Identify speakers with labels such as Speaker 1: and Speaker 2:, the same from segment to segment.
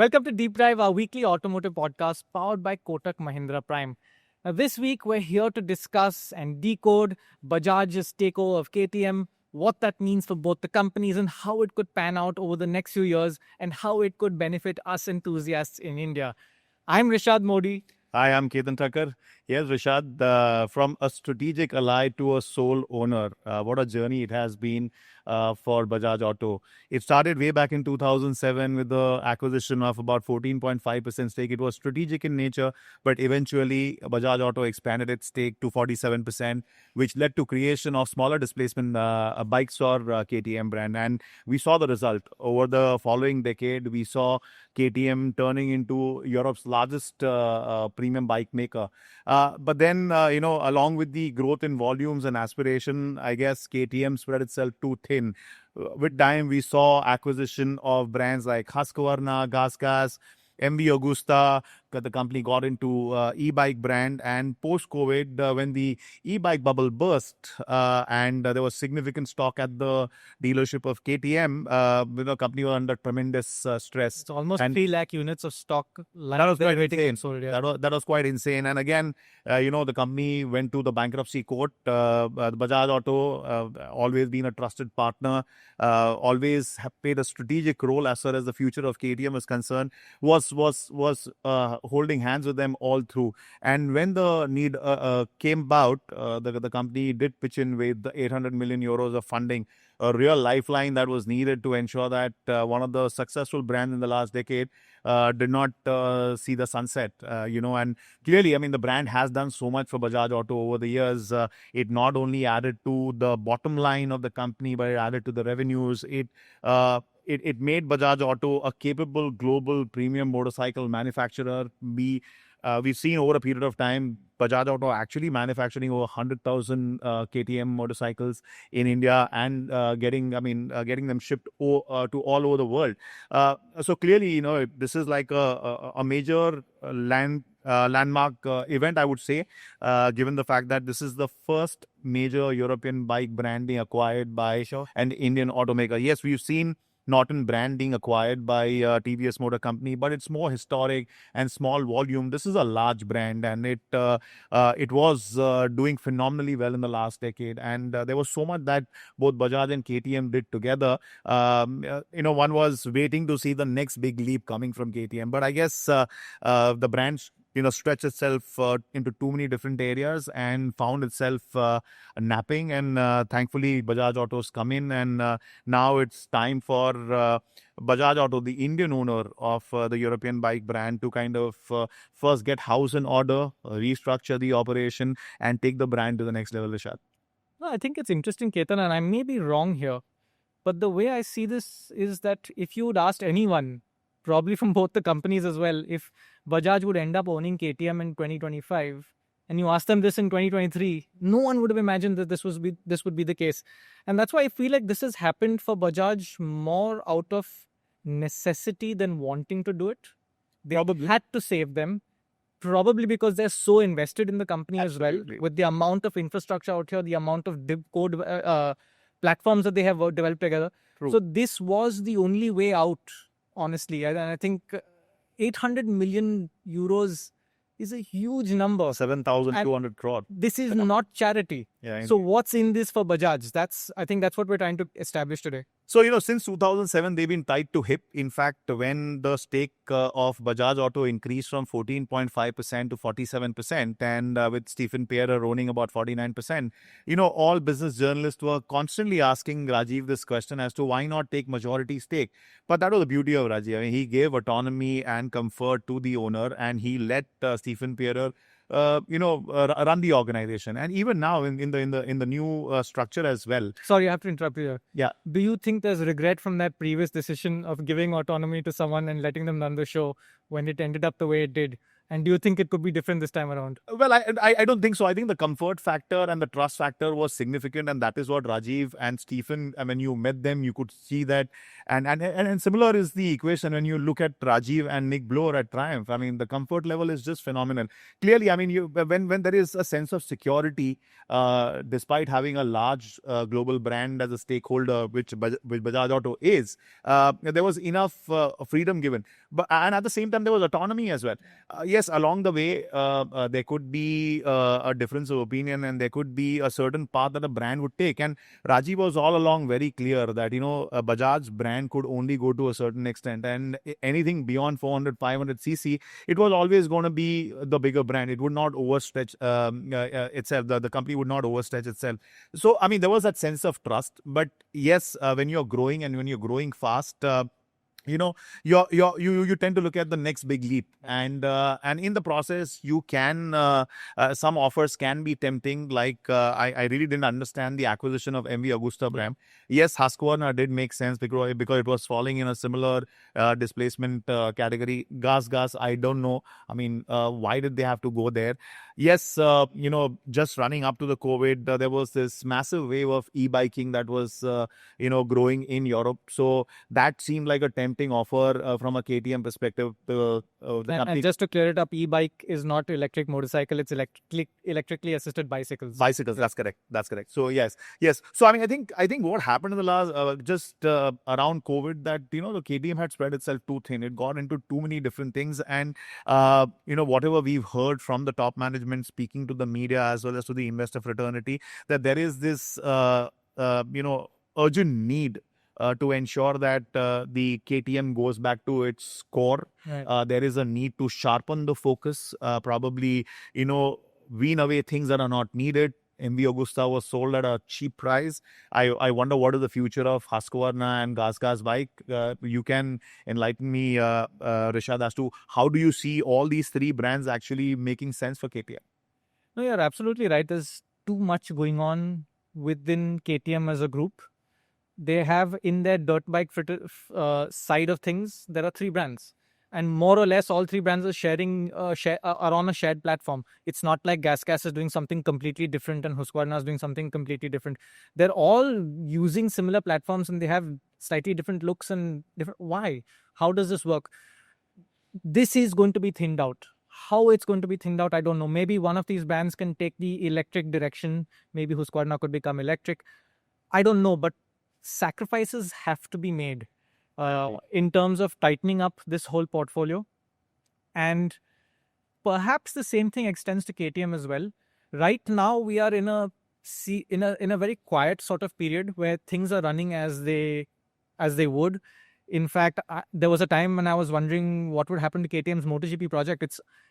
Speaker 1: Welcome to Deep Drive, our weekly automotive podcast powered by Kotak Mahindra Prime. Now, this week, we're here to discuss and decode Bajaj's takeover of KTM, what that means for both the companies and how it could pan out over the next few years and how it could benefit us enthusiasts in India. I'm Rishaad Mody.
Speaker 2: Hi, I'm Ketan Thakkar. Yes, Rishaad, from a strategic ally to a sole owner, what a journey it has been for Bajaj Auto. It started way back in 2007 with the acquisition of about 14.5% stake. It was strategic in nature, but eventually Bajaj Auto expanded its stake to 47%, which led to creation of smaller displacement bikes or KTM brand. And we saw the result. Over the following decade, we saw KTM turning into Europe's largest premium bike maker. But then, along with the growth in volumes and aspiration, I guess KTM spread itself too thin. With time, we saw acquisition of brands like Husqvarna, GasGas, MV Agusta. The company got into e-bike brand, and post-COVID, when the e-bike bubble burst and there was significant stock at the dealership of KTM, the company was under tremendous stress.
Speaker 1: It's almost 3 lakh units of stock.
Speaker 2: That was quite insane.
Speaker 1: Sold, yeah.
Speaker 2: That was quite insane. And again, the company went to the bankruptcy court. Bajaj Auto, always been a trusted partner, always have played a strategic role as far as the future of KTM is concerned, was holding hands with them all through. And when the need came about, the company did pitch in with the 800 million euros of funding, a real lifeline that was needed to ensure that one of the successful brands in the last decade did not see the sunset, and clearly, the brand has done so much for Bajaj Auto over the years. It not only added to the bottom line of the company, but it added to the revenues. It made Bajaj Auto a capable global premium motorcycle manufacturer. We've seen over a period of time, Bajaj Auto actually manufacturing over 100,000 KTM motorcycles in India and getting them shipped to all over the world. So clearly, this is like a major landmark event, I would say, given the fact that this is the first major European bike brand being acquired by an Indian automaker. Yes, we've seen Norton brand being acquired by TVS Motor Company, but it's more historic and small volume. This is a large brand, and it was doing phenomenally well in the last decade. And there was so much that both Bajaj and KTM did together. One was waiting to see the next big leap coming from KTM, but I guess the brand stretched itself into too many different areas and found itself napping. And thankfully, Bajaj Auto's come in, and now it's time for Bajaj Auto, the Indian owner of the European bike brand, to kind of first get house in order, restructure the operation, and take the brand to the next level, Rishaad.
Speaker 1: No, I think it's interesting, Ketan, and I may be wrong here, but the way I see this is that if you would ask anyone, probably from both the companies as well, if Bajaj would end up owning KTM in 2025, and you ask them this in 2023, no one would have imagined that this would be the case. And that's why I feel like this has happened for Bajaj more out of necessity than wanting to do it. They probably had to save them, probably because they're so invested in the company. Absolutely. As well, with the amount of infrastructure out here, the amount of code platforms that they have developed together. True. So this was the only way out, honestly. And I think 800 million euros is a huge number.
Speaker 2: 7,200 crore.
Speaker 1: This is not charity. Yeah, so what's in this for Bajaj? I think that's what we're trying to establish today.
Speaker 2: So, since 2007, they've been tied to hip. In fact, when the stake of Bajaj Auto increased from 14.5% to 47%, and with Stephen Pierre owning about 49%, all business journalists were constantly asking Rajiv this question as to why not take majority stake. But that was the beauty of Rajiv. He gave autonomy and comfort to the owner, and he let Stephen Pierre run the organization. And even now in the new structure as well.
Speaker 1: Sorry, I have to interrupt you here.
Speaker 2: Yeah.
Speaker 1: Do you think there's regret from that previous decision of giving autonomy to someone and letting them run the show when it ended up the way it did? And do you think it could be different this time around?
Speaker 2: Well, I don't think so. I think the comfort factor and the trust factor was significant, and that is what Rajiv and Stephen, when you met them, you could see that. And similar is the equation when you look at Rajiv and Nick Blower at Triumph. The comfort level is just phenomenal. Clearly, when there is a sense of security, despite having a large global brand as a stakeholder, which Bajaj Auto is, there was enough freedom given. But and at the same time, there was autonomy as well. Yes, along the way, there could be a difference of opinion, and there could be a certain path that a brand would take. And Rajiv was all along very clear that a Bajaj brand could only go to a certain extent, and anything beyond 400, 500 cc, it was always going to be the bigger brand. It would not overstretch itself. The company would not overstretch itself. So, I mean, there was that sense of trust. But yes, when you're growing and when you're growing fast, you tend to look at the next big leap, and in the process you can some offers can be tempting. Like I really didn't understand the acquisition of MV Agusta brand. Yes, Husqvarna did make sense because it was falling in a similar displacement category. Gas, I don't know. I mean, why did they have to go there? Yes, just running up to the COVID, there was this massive wave of e-biking that was growing in Europe. So that seemed like a tempting offer from a KTM perspective.
Speaker 1: And just to clear it up, e-bike is not electric motorcycle; it's electrically assisted bicycles.
Speaker 2: Bicycles, that's correct. So yes. So I mean, I think what happened in the last around COVID, that the KTM had spread itself too thin. It got into too many different things, and whatever we've heard from the top management, speaking to the media as well as to the investor fraternity, that there is this urgent need to ensure that the KTM goes back to its core.
Speaker 1: Right.
Speaker 2: There is a need to sharpen the focus, probably, wean away things that are not needed. MV Agusta was sold at a cheap price. I wonder what is the future of Husqvarna and Gas bike. You can enlighten me, Rishaad, as to how do you see all these three brands actually making sense for KTM?
Speaker 1: No, you're absolutely right. There's too much going on within KTM as a group. They have in their dirt bike side of things, there are three brands. And more or less, all three brands are are on a shared platform. It's not like Gas is doing something completely different and Husqvarna is doing something completely different. They're all using similar platforms and they have slightly different looks and different. Why? How does this work? This is going to be thinned out. How it's going to be thinned out, I don't know. Maybe one of these brands can take the electric direction. Maybe Husqvarna could become electric. I don't know, but sacrifices have to be made in terms of tightening up this whole portfolio. And perhaps the same thing extends to KTM as well. Right now, we are in a very quiet sort of period where things are running as they would. In fact, there was a time when I was wondering what would happen to KTM's MotoGP project.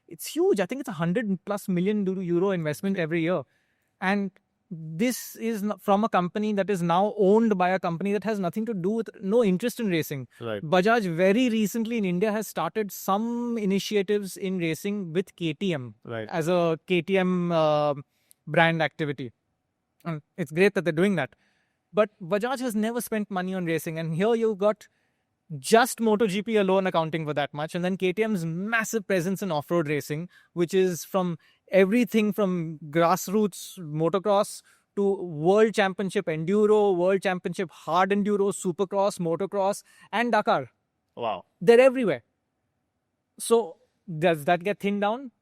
Speaker 1: It's huge. I think it's 100+ million euro investment every year. And this is from a company that is now owned by a company that has nothing to do with, no interest in racing.
Speaker 2: Right.
Speaker 1: Bajaj very recently in India has started some initiatives in racing with KTM as a KTM brand activity. And it's great that they're doing that. But Bajaj has never spent money on racing. And here you've got just MotoGP alone accounting for that much. And then KTM's massive presence in off-road racing, which is from everything from grassroots motocross to World Championship Enduro, World Championship Hard Enduro, Supercross, Motocross, and Dakar.
Speaker 2: Wow.
Speaker 1: They're everywhere. So does that get thinned down?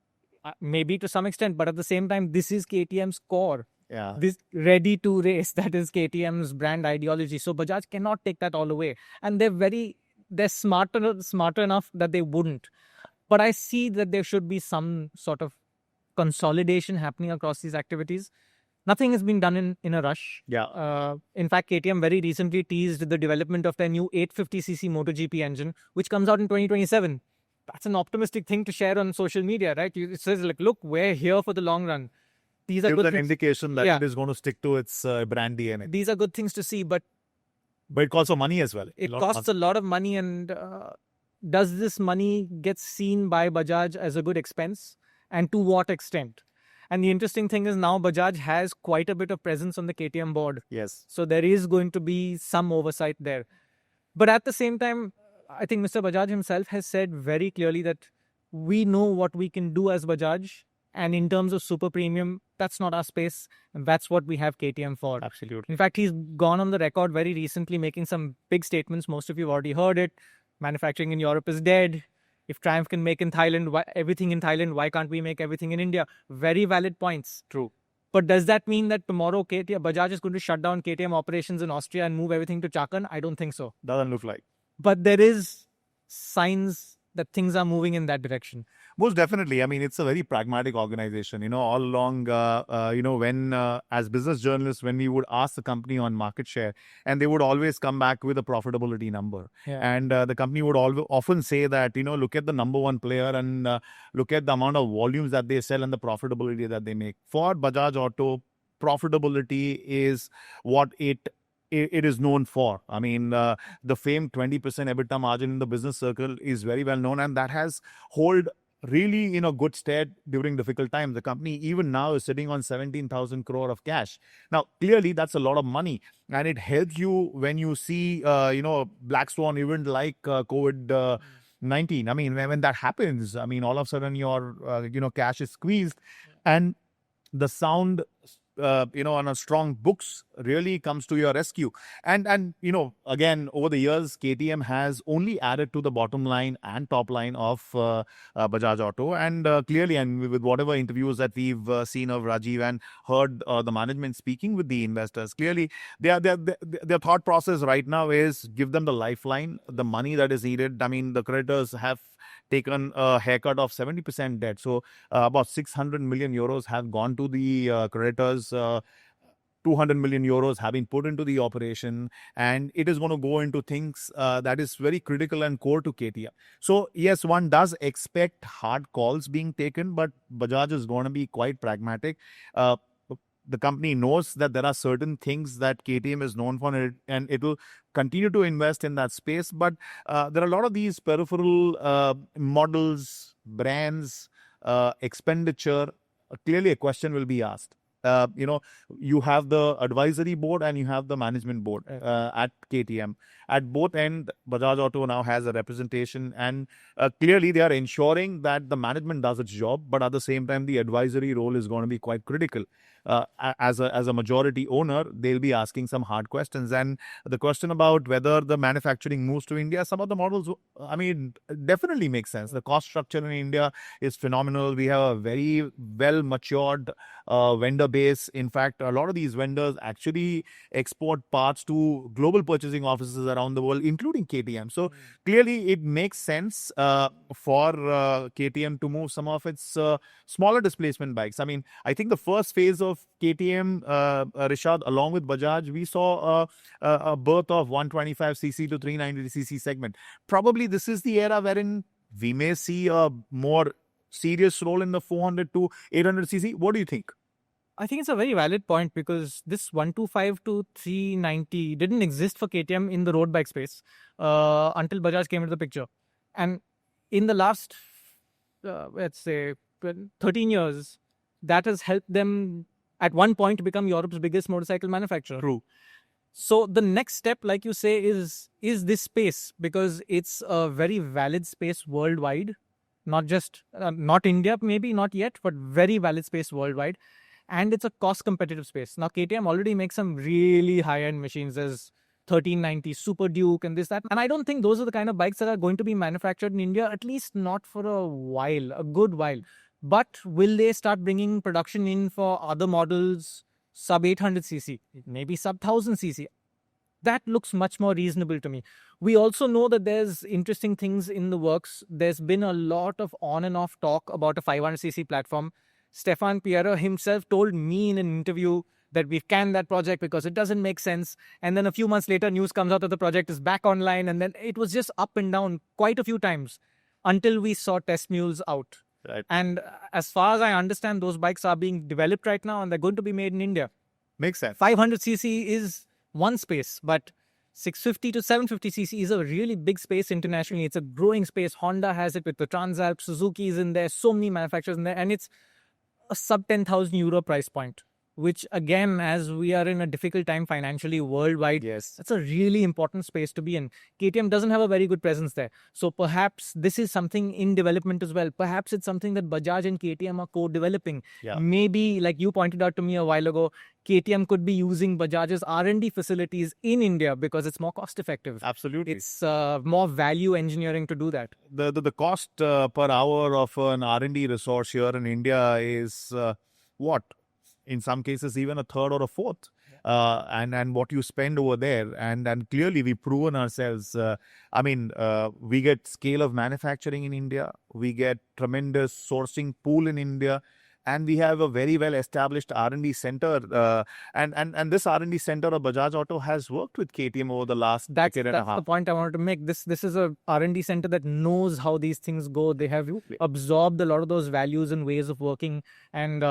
Speaker 1: Maybe to some extent, but at the same time, this is KTM's core.
Speaker 2: Yeah.
Speaker 1: This ready to race, that is KTM's brand ideology. So Bajaj cannot take that all away. And they're smarter enough that they wouldn't. But I see that there should be some sort of consolidation happening across these activities. Nothing has been done in a rush.
Speaker 2: Yeah.
Speaker 1: In fact, KTM very recently teased the development of their new 850cc MotoGP engine, which comes out in 2027. That's an optimistic thing to share on social media, right? It says, like, look, we're here for the long run. These are
Speaker 2: Gives
Speaker 1: good
Speaker 2: an
Speaker 1: things.
Speaker 2: indication that it is going to stick to its brand DNA.
Speaker 1: These are good things to see, but
Speaker 2: it costs money as well.
Speaker 1: It costs a lot of money, and does this money get seen by Bajaj as a good expense? And to what extent? And the interesting thing is now Bajaj has quite a bit of presence on the KTM board.
Speaker 2: Yes.
Speaker 1: So there is going to be some oversight there. But at the same time, I think Mr. Bajaj himself has said very clearly that we know what we can do as Bajaj. And in terms of super premium, that's not our space. And that's what we have KTM for.
Speaker 2: Absolutely.
Speaker 1: In fact, he's gone on the record very recently making some big statements. Most of you have already heard it. Manufacturing in Europe is dead. If Triumph can make in Thailand, everything in Thailand, why can't we make everything in India? Very valid points.
Speaker 2: True.
Speaker 1: But does that mean that tomorrow Bajaj is going to shut down KTM operations in Austria and move everything to Chakan? I don't think so.
Speaker 2: Doesn't look like.
Speaker 1: But there is signs that things are moving in that direction.
Speaker 2: Most definitely. I mean, it's a very pragmatic organization. All along, when as business journalists, when we would ask the company on market share, and they would always come back with a profitability number.
Speaker 1: Yeah.
Speaker 2: And the company would often say that, look at the number one player and look at the amount of volumes that they sell and the profitability that they make. For Bajaj Auto, profitability is what it is known for. I mean, the famed 20% EBITDA margin in the business circle is very well known, and that has hold really in a good stead during difficult times. The company even now is sitting on 17,000 crore of cash. Now, clearly, that's a lot of money, and it helps you when you see, black swan event like COVID-19. I mean, when that happens, I mean, all of a sudden your, cash is squeezed, and the sound on a strong books really comes to your rescue. And again, over the years, KTM has only added to the bottom line and top line of Bajaj Auto. And clearly, and with whatever interviews that we've seen of Rajiv and heard the management speaking with the investors, clearly their thought process right now is give them the lifeline, the money that is needed. I mean, the creditors have taken a haircut of 70% debt. So about 600 million euros have gone to the creditors. 200 million euros have been put into the operation, and it is going to go into things that is very critical and core to KTM. So yes, one does expect hard calls being taken, but Bajaj is going to be quite pragmatic. The company knows that there are certain things that KTM is known for, and it will continue to invest in that space. But there are a lot of these peripheral models, brands, expenditure. Clearly, a question will be asked. You have the advisory board and you have the management board at KTM. At both ends, Bajaj Auto now has a representation, and clearly they are ensuring that the management does its job, but at the same time, the advisory role is going to be quite critical. As a majority owner, they'll be asking some hard questions. And the question about whether the manufacturing moves to India, some of the models, I mean, definitely makes sense. The cost structure in India is phenomenal. We have a very well matured vendor base. In fact, a lot of these vendors actually export parts to global purchasing offices around the world, including KTM. So clearly, it makes sense for KTM to move some of its smaller displacement bikes. I mean, I think the first phase of KTM, Rishaad, along with Bajaj, we saw a birth of 125cc to 390cc segment. Probably this is the era wherein we may see a more serious role in the 400 to 800cc. What do you think?
Speaker 1: I think it's a very valid point, because this 125 to 390 didn't exist for KTM in the road bike space until Bajaj came into the picture. And in the last, let's say, 13 years, that has helped them at one point become Europe's biggest motorcycle manufacturer.
Speaker 2: True.
Speaker 1: So the next step, like you say, is this space, because it's a very valid space worldwide. Not just, not India, maybe not yet, but very valid space worldwide. And it's a cost competitive space. Now, KTM already makes some really high-end machines. There's 1390, Super Duke, and this, that. And I don't think those are the kind of bikes that are going to be manufactured in India, at least not for a while, a good while. But will they start bringing production in for other models, sub 800cc, maybe sub 1000cc? That looks much more reasonable to me. We also know that there's interesting things in the works. There's been a lot of on and off talk about a 500cc platform. Stefan Pierre himself told me in an interview that we've canned that project because it doesn't make sense. And then a few months later, news comes out that the project is back online. And then it was just up and down quite a few times until we saw test mules out.
Speaker 2: Right.
Speaker 1: And as far as I understand, those bikes are being developed right now and they're going to be made in India.
Speaker 2: Makes sense.
Speaker 1: 500cc is one space, but 650 to 750cc is a really big space internationally. It's a growing space. Honda has it with the Transalp, Suzuki is in there, so many manufacturers in there, and it's a sub 10,000 euro price point, which again, as we are in a difficult time financially worldwide,
Speaker 2: yes,
Speaker 1: that's a really important space to be in. KTM doesn't have a very good presence there. So perhaps this is something in development as well. Perhaps it's something that Bajaj and KTM are co-developing.
Speaker 2: Yeah.
Speaker 1: Maybe, like you pointed out to me a while ago, KTM could be using Bajaj's R&D facilities in India because it's more cost effective.
Speaker 2: Absolutely.
Speaker 1: It's more value engineering to do that.
Speaker 2: The cost per hour of an R&D resource here in India is what? In some cases, even a third or a fourth. and what you spend over there. And clearly, we've proven ourselves. We get scale of manufacturing in India. We get tremendous sourcing pool in India. And we have a very well established R&D center, and this R&D center of Bajaj Auto has worked with KTM over the last decade and a half.
Speaker 1: That's the point I wanted to make. This is a R&D center that knows how these things go. They have absorbed a lot of those values and ways of working and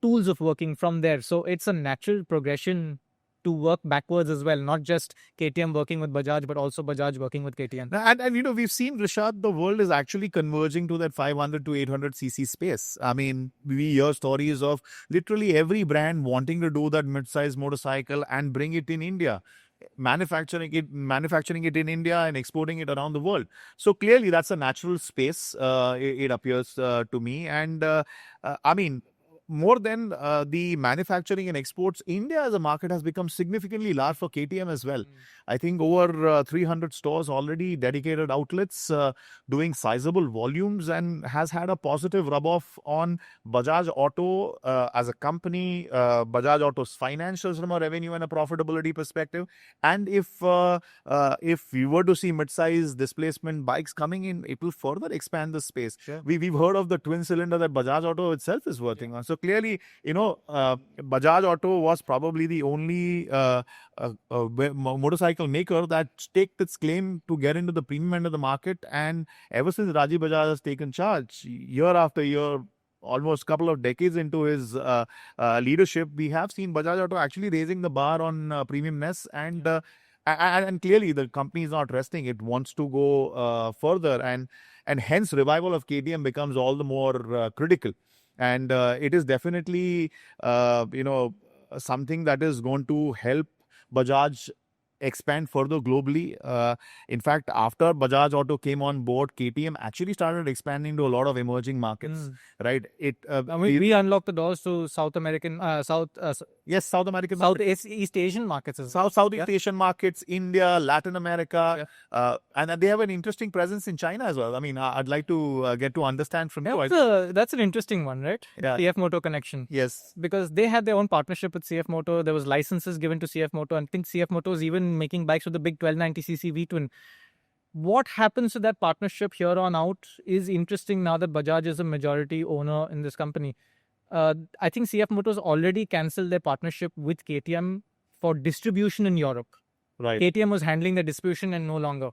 Speaker 1: tools of working from there. So it's a natural progression to work backwards as well, not just KTM working with Bajaj, but also Bajaj working with KTM.
Speaker 2: And we've seen, Rishaad, the world is actually converging to that 500 to 800cc space. I mean, we hear stories of literally every brand wanting to do that mid-size motorcycle and bring it in India. Manufacturing it in India and exporting it around the world. So clearly that's a natural space, it appears to me. And more than the manufacturing and exports, India as a market has become significantly large for KTM as well. I think over 300 stores already, dedicated outlets, doing sizable volumes, and has had a positive rub-off on Bajaj Auto as a company, Bajaj Auto's financials from a revenue and a profitability perspective. And if we were to see mid-size displacement bikes coming in, it will further expand the space.
Speaker 1: Sure.
Speaker 2: We've heard of the twin cylinder that Bajaj Auto itself is working on. So clearly, Bajaj Auto was probably the only motorcycle maker that staked its claim to get into the premium end of the market. And ever since Rajiv Bajaj has taken charge, year after year, almost a couple of decades into his leadership, we have seen Bajaj Auto actually raising the bar on premiumness. And clearly, the company is not resting. It wants to go further. And hence, revival of KTM becomes all the more critical. And it is definitely, something that is going to help Bajaj expand further globally. In fact, after Bajaj Auto came on board, KTM actually started expanding to a lot of emerging markets, right?
Speaker 1: We unlocked the doors to South American, South
Speaker 2: American
Speaker 1: markets. East Asian markets as well.
Speaker 2: Southeast Asian markets, India, Latin America, and they have an interesting presence in China as well. I mean, I'd like to get to understand from you.
Speaker 1: That's an interesting one, right?
Speaker 2: Yeah.
Speaker 1: CF Moto connection.
Speaker 2: Yes.
Speaker 1: Because they had their own partnership with CF Moto. There was licenses given to CF Moto. And I think CF Moto is even making bikes with the big 1290cc V-twin. What happens to that partnership here on out is interesting now that Bajaj is a majority owner in this company. I think CF Motors already cancelled their partnership with KTM for distribution in Europe.
Speaker 2: Right.
Speaker 1: KTM was handling the distribution and no longer.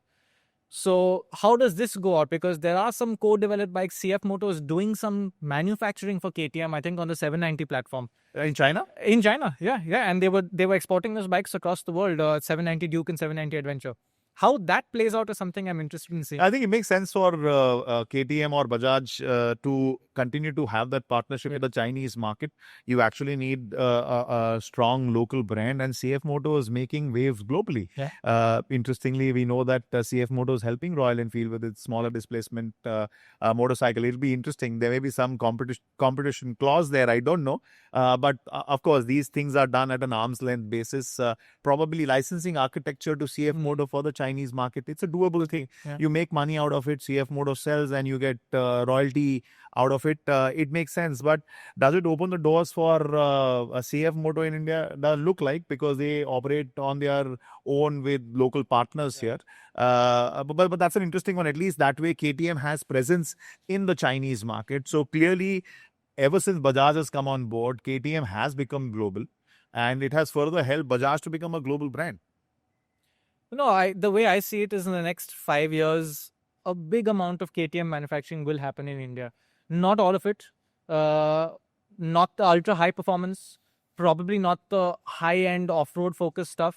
Speaker 1: So how does this go out? Because there are some co-developed bikes. CF Motors doing some manufacturing for KTM, I think, on the 790 platform.
Speaker 2: In China?
Speaker 1: In China, yeah. And they were exporting those bikes across the world, 790 Duke and 790 Adventure. How that plays out is something I'm interested in seeing.
Speaker 2: I think it makes sense for KTM or Bajaj to continue to have that partnership with the Chinese market. You actually need a strong local brand, and CF Moto is making waves globally.
Speaker 1: Yeah.
Speaker 2: Interestingly, we know that CF Moto is helping Royal Enfield with its smaller displacement motorcycle. It'll be interesting. There may be some competition clause there. I don't know. But of course, these things are done at an arm's length basis. Probably licensing architecture to CF Moto for the Chinese market. It's a doable thing.
Speaker 1: Yeah.
Speaker 2: You make money out of it. CF Moto sells and you get royalty out of it. It makes sense. But does it open the doors for a CF Moto in India? Doesn't look like, because they operate on their own with local partners here. But that's an interesting one. At least that way KTM has presence in the Chinese market. So clearly, ever since Bajaj has come on board, KTM has become global, and it has further helped Bajaj to become a global brand.
Speaker 1: No, the way I see it is in the next 5 years, a big amount of KTM manufacturing will happen in India. Not all of it. Not the ultra high performance. Probably not the high-end off-road focused stuff.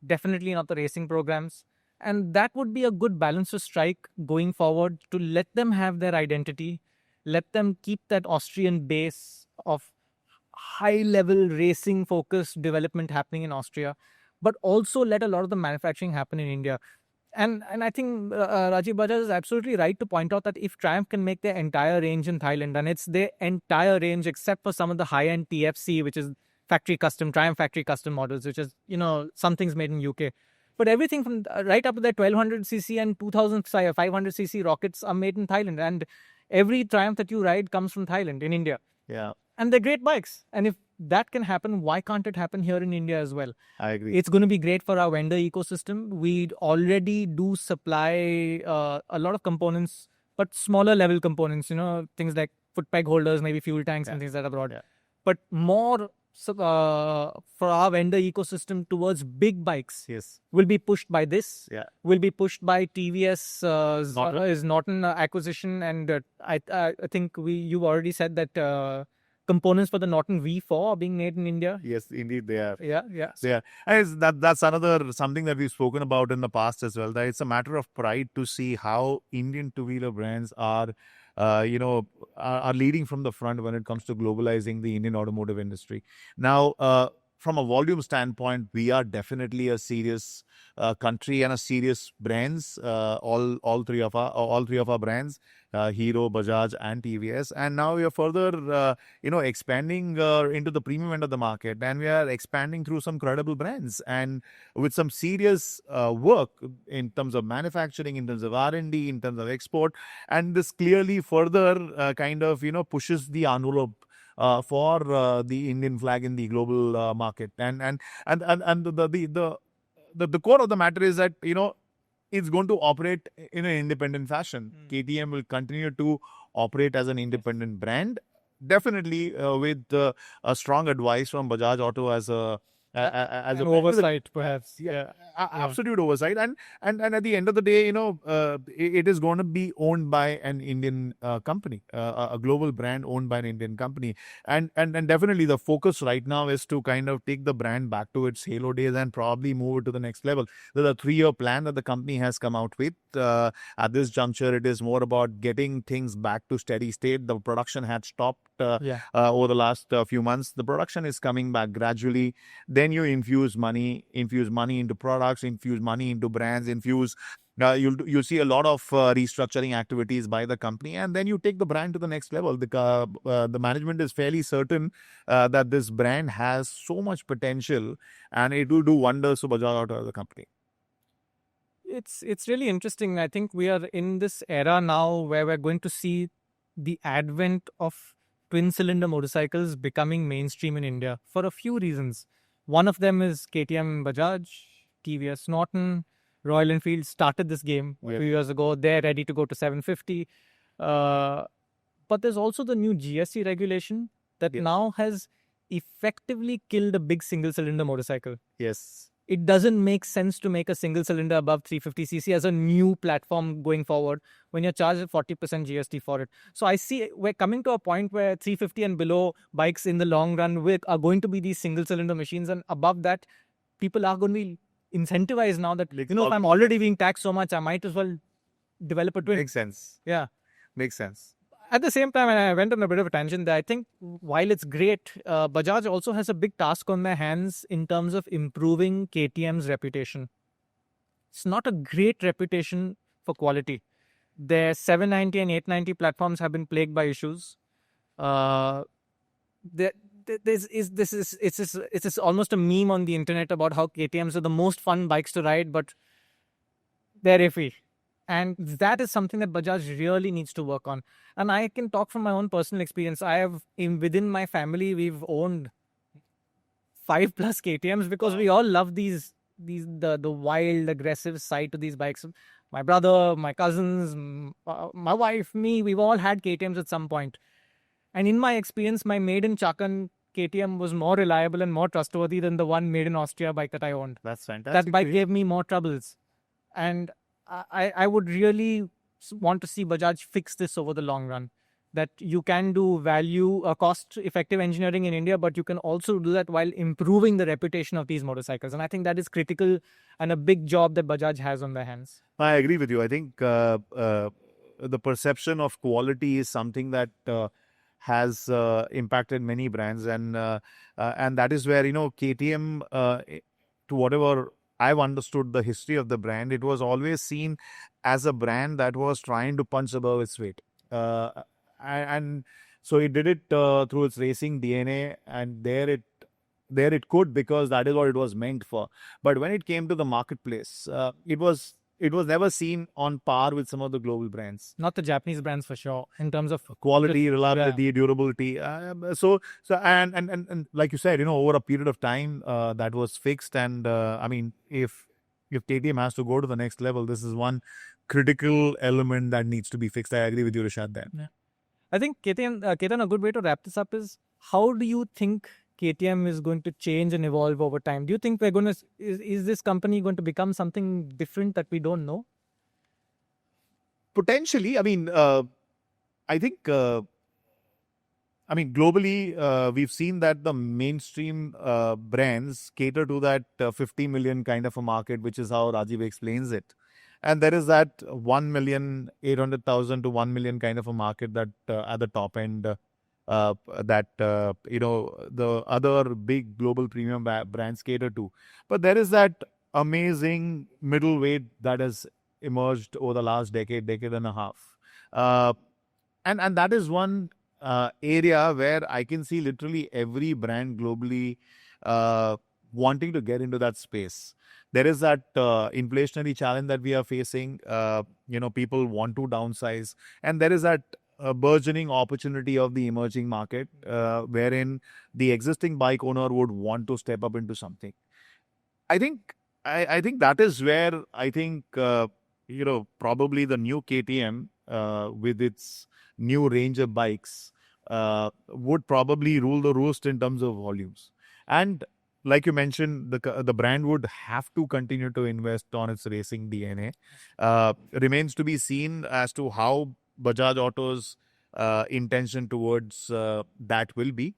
Speaker 1: Definitely not the racing programs. And that would be a good balance to strike going forward, to let them have their identity. Let them keep that Austrian base of high-level racing-focused development happening in Austria, but also let a lot of the manufacturing happen in India. And I think Rajiv Bajaj is absolutely right to point out that if Triumph can make their entire range in Thailand, and it's their entire range except for some of the high-end TFC, which is factory custom, Triumph factory custom models, which is, some things made in UK. But everything from right up to their 1200cc and 2500cc rockets are made in Thailand. And every Triumph that you ride comes from Thailand in India.
Speaker 2: Yeah.
Speaker 1: And they're great bikes. And if that can happen, why can't it happen here in India as well?
Speaker 2: I agree.
Speaker 1: It's going to be great for our vendor ecosystem. We already do supply a lot of components, but smaller level components, things like foot peg holders, maybe fuel tanks and things that are abroad.
Speaker 2: Yeah.
Speaker 1: But more for our vendor ecosystem towards big bikes will be pushed by this, will be pushed by TVS Norton acquisition. And I think you've already said that components for the Norton V4 are being made in India.
Speaker 2: Yes, indeed they are.
Speaker 1: Yeah.
Speaker 2: Yeah, and that's another something that we've spoken about in the past as well. That it's a matter of pride to see how Indian two-wheeler brands are leading from the front when it comes to globalizing the Indian automotive industry. Now, from a volume standpoint, we are definitely a serious country and a serious brands. All three of our brands, Hero, Bajaj, and TVS, and now we are further expanding into the premium end of the market, and we are expanding through some credible brands and with some serious work in terms of manufacturing, in terms of R&D, in terms of export, and this clearly further pushes the envelope for the Indian flag in the global market. And the core of the matter is that it's going to operate in an independent fashion. KTM will continue to operate as an independent brand, definitely with a strong advice from Bajaj Auto as an
Speaker 1: oversight, perhaps.
Speaker 2: Absolute oversight. And at the end of the day, it is going to be owned by an Indian company, a global brand owned by an Indian company. And definitely the focus right now is to kind of take the brand back to its halo days and probably move it to the next level. There's a 3-year plan that the company has come out with. At this juncture, it is more about getting things back to steady state. The production had stopped over the last few months. The production is coming back gradually. Then you infuse money into products, infuse money into brands, you'll see a lot of restructuring activities by the company, and then you take the brand to the next level. The management is fairly certain that this brand has so much potential, and it will do wonders for Bajaj Auto as a company.
Speaker 1: It's really interesting. I think we are in this era now where we're going to see the advent of twin-cylinder motorcycles becoming mainstream in India for a few reasons. One of them is KTM, Bajaj, TVS, Norton, Royal Enfield started this game a few years ago. They're ready to go to 750. But there's also the new GST regulation that now has effectively killed a big single-cylinder motorcycle.
Speaker 2: Yes.
Speaker 1: It doesn't make sense to make a single cylinder above 350cc as a new platform going forward when you're charged 40% GST for it. So I see we're coming to a point where 350 and below bikes in the long run are going to be these single cylinder machines, and above that, people are going to be incentivized now that, if I'm already being taxed so much, I might as well develop a twin.
Speaker 2: Makes sense.
Speaker 1: Yeah.
Speaker 2: Makes sense.
Speaker 1: At the same time, and I went on a bit of a tangent there, I think while it's great, Bajaj also has a big task on their hands in terms of improving KTM's reputation. It's not a great reputation for quality. Their 790 and 890 platforms have been plagued by issues. It's almost a meme on the internet about how KTMs are the most fun bikes to ride, but they're iffy. And that is something that Bajaj really needs to work on. And I can talk from my own personal experience. Within my family, we've owned 5+ KTMs because we all love the wild, aggressive side to these bikes. My brother, my cousins, my wife, me, we've all had KTMs at some point. And in my experience, my made in Chakan KTM was more reliable and more trustworthy than the one made in Austria bike that I owned.
Speaker 2: That's fantastic.
Speaker 1: That bike gave me more troubles. And I would really want to see Bajaj fix this over the long run. That you can do cost-effective engineering in India, but you can also do that while improving the reputation of these motorcycles. And I think that is critical and a big job that Bajaj has on their hands.
Speaker 2: I agree with you. I think the perception of quality is something that has impacted many brands, and that is where KTM, to whatever I've understood the history of the brand, it was always seen as a brand that was trying to punch above its weight. And so it did it through its racing DNA, and there it could, because that is what it was meant for. But when it came to the marketplace, it was it was never seen on par with some of the global brands.
Speaker 1: Not the Japanese brands for sure, in terms of
Speaker 2: Quality, reliability, durability. And like you said, over a period of time, that was fixed. And I mean, if KTM has to go to the next level, this is one critical element that needs to be fixed. I agree with you, Rishaad, there.
Speaker 1: Yeah. I think Ketan, a good way to wrap this up is, how do you think KTM is going to change and evolve over time? Do you think we're going to is this company going to become something different that we don't know?
Speaker 2: Potentially, I mean, I think. I mean, globally, we've seen that the mainstream brands cater to that 50 million kind of a market, which is how Rajiv explains it. And there is that 1,800,000 to 1 million kind of a market that at the top end, that the other big global premium brands cater to. But there is that amazing middleweight that has emerged over the last decade and a half. And that is one area where I can see literally every brand globally wanting to get into that space. There is that inflationary challenge that we are facing. People want to downsize, and there is that burgeoning opportunity of the emerging market, wherein the existing bike owner would want to step up into something. I think that is where I think probably the new KTM with its new range of bikes would probably rule the roost in terms of volumes. And like you mentioned, the brand would have to continue to invest on its racing DNA. Remains to be seen as to how Bajaj Auto's intention towards that will be.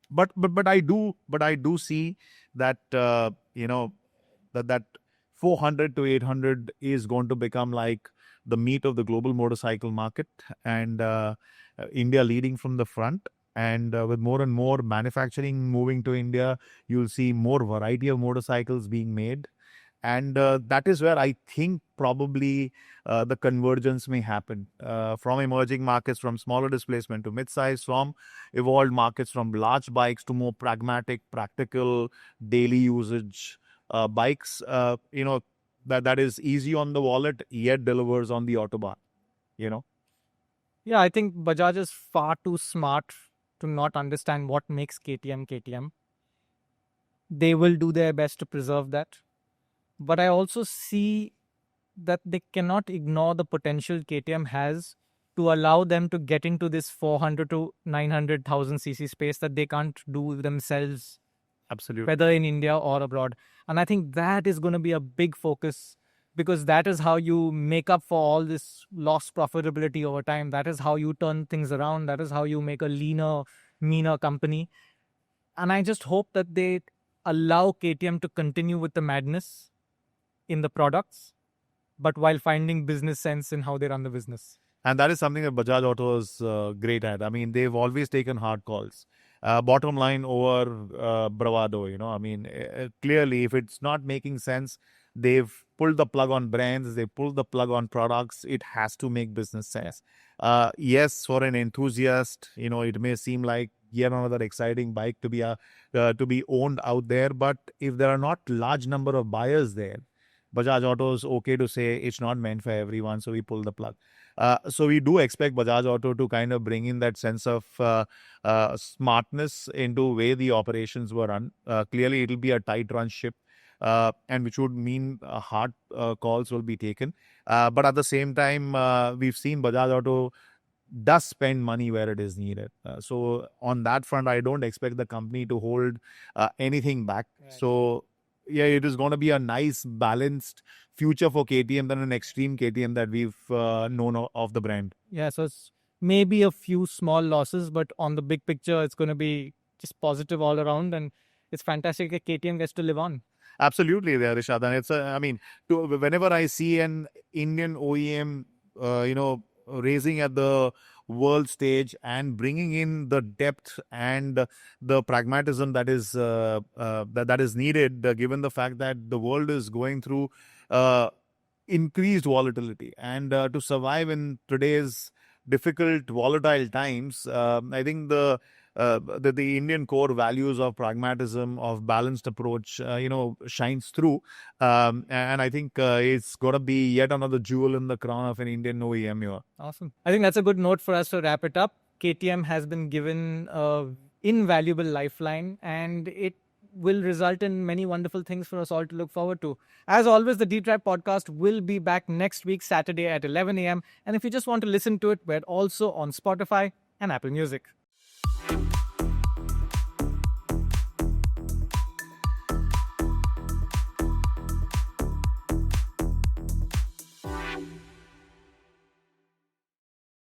Speaker 2: But I do see that that 400 to 800 is going to become like the meat of the global motorcycle market, and India leading from the front. And with more and more manufacturing moving to India, you'll see more variety of motorcycles being made. And that is where I think probably the convergence may happen from emerging markets, from smaller displacement to mid-size, from evolved markets, from large bikes to more pragmatic, practical, daily usage bikes. That is easy on the wallet, yet delivers on the autobahn.
Speaker 1: Yeah, I think Bajaj is far too smart to not understand what makes KTM KTM. They will do their best to preserve that. But I also see that they cannot ignore the potential KTM has to allow them to get into this 400 to 900,000 cc space that they can't do themselves.
Speaker 2: Absolutely.
Speaker 1: Whether in India or abroad. And I think that is going to be a big focus, because that is how you make up for all this lost profitability over time. That is how you turn things around. That is how you make a leaner, meaner company. And I just hope that they allow KTM to continue with the madness in the products, but while finding business sense in how they run the business.
Speaker 2: And that is something that Bajaj Auto is great at. I mean, they've always taken hard calls. Bottom line over bravado, I mean, clearly, if it's not making sense, they've pulled the plug on brands, they pulled the plug on products. It has to make business sense. Yes, for an enthusiast, it may seem like yet another exciting bike to be owned out there. But if there are not large number of buyers there, Bajaj Auto is okay to say it's not meant for everyone, so we pull the plug. So we do expect Bajaj Auto to kind of bring in that sense of smartness into way the operations were run. Clearly, it will be a tight run ship, and which would mean hard calls will be taken. But at the same time, we've seen Bajaj Auto does spend money where it is needed. So on that front, I don't expect the company to hold anything back. Right. So yeah, it is going to be a nice balanced future for KTM than an extreme KTM that we've known of the brand.
Speaker 1: Yeah, so it's maybe a few small losses, but on the big picture, it's going to be just positive all around, and it's fantastic that KTM gets to live on.
Speaker 2: Absolutely, there, Rishaad. And it's whenever I see an Indian OEM, racing at the world stage and bringing in the depth and the pragmatism that is that is needed, given the fact that the world is going through increased volatility, and to survive in today's difficult, volatile times, I think the the Indian core values of pragmatism, of balanced approach, shines through. And I think it's going to be yet another jewel in the crown of an Indian OEM here.
Speaker 1: Awesome. I think that's a good note for us to wrap it up. KTM has been given an invaluable lifeline, and it will result in many wonderful things for us all to look forward to. As always, the Deep Drive podcast will be back next week, Saturday at 11 a.m. And if you just want to listen to it, we're also on Spotify and Apple Music.